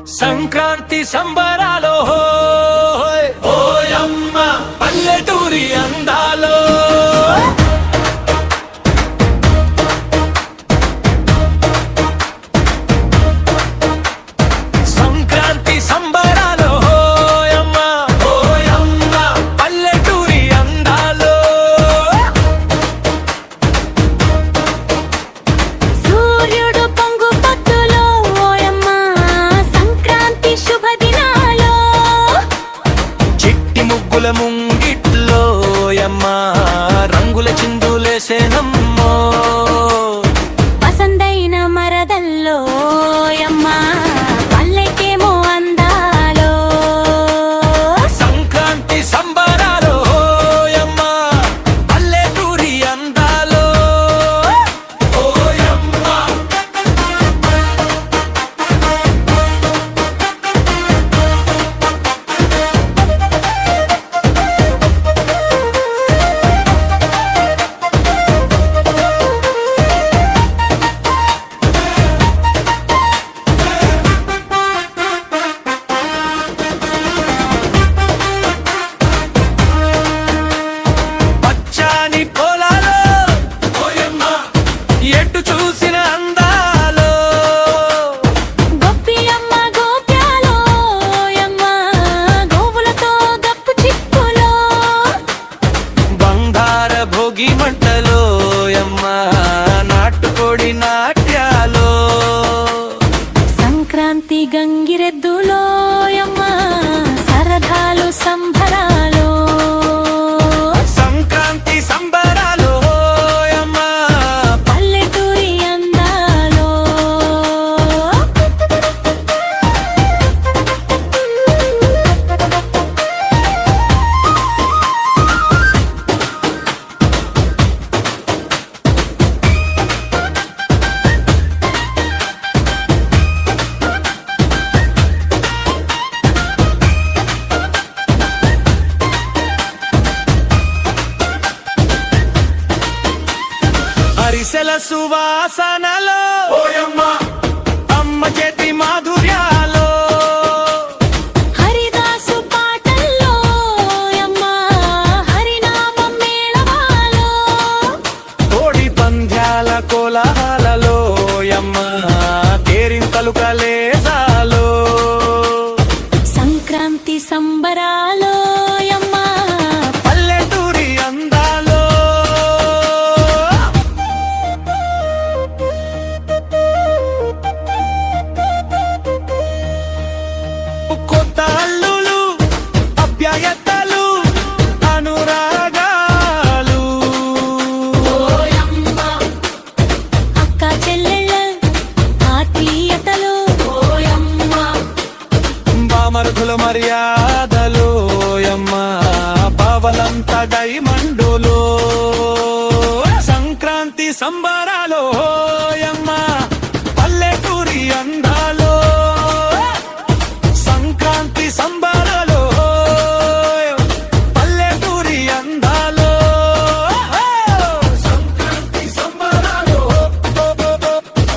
సంక్రాంతి సంబరాలో ఓయమ్మ పల్లెటూరి అందాలో సంక్రాంతి సంబరాలో ఓయమ్మ ఓయమ్మ పల్లెటూరి అందాలో సూర్యుడు పొంగు పొద్దులో ఓయమ్మ సంక్రాంతి శుభదినాలో చిట్టి ముగ్గుల ముంగిట్లో ఓయమ్మ రంగుల చిందులేసేనమ్మో పసందైన మరదల్లో ఓయమ్మ పల్లెకేమో అందాలో సంక్రాంతి సంబరాలో ఓయమ్మ పల్లెటూరి అందాలో ఓయమ్మ పచ్చాని పొలాలో ఓయమ్మ ఎటు చూసిన అందాలో గొప్పియమ్మ గోప్యాలో ఓయమ్మ గోవులతో గప్పు చిక్కులో బంగార భోగి మంటలో ఓయమ్మ నాటుకోడి నాట్యాలో సంక్రాంతి గంగిరెద్దులో ఓయమ్మ సరదాలు సంబరాలు సంక్రాంతి సంబరాలో ఓయమ్మ పల్లెటూరి అందాలో అరిసెల సువాసనలో ఓయమ్మ అమ్మ చేతి మాధుర్యాలో హరిదాసు పాటల్లో ఓయమ్మ హరినామం మేళవాలో కోడి పంద్యాల కోలాహలలో ఓయమ్మ కేరింతలు కలేజాలో సంక్రాంతి సంబరాలో ఓయమ్మ పల్లెటూరి అందాలో కొత్త అల్లులు అభ్యాయతలు అనురాగాలు అక్క చెల్లెళ్ళ ఆత్మీయతలు ఓయమ్మ బామరుదుల మర్యాదలు ఓయమ్మ బావలంత డైమండులు సంక్రాంతి సంబరాలో ఓయమ్మ పల్లెటూరి అందాలో సంక్రాంతి సంబరాలో పల్లెటూరి అందాలో సంక్రాంతి సంబరాలో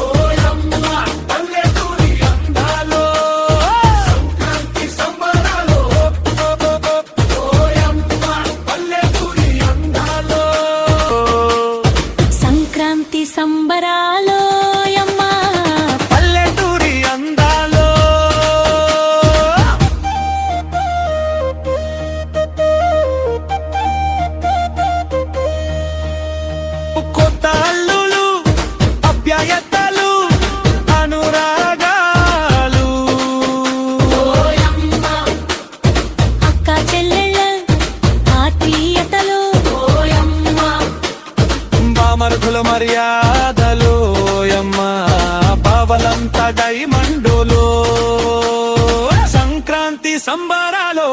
ఓయమ్మ పల్లెటూరి అందాలో సంక్రాంతి సంబరాలో ఓయమ్మ పల్లెటూరి అందాలో సంక్రాంతి సంబరాలో ఓయమ్మ పల్లెటూరి అందాలో కొత్త అల్లులు అభ్యాయతలు అనురాగాలు అక్క చెల్లెళ్ళ ఆత్మీయతలు ఓయమ్మ బామరుదుల మర్యాదలు ఓయమ్మ బావలంత డైమండులు సంక్రాంతి సంబరాలో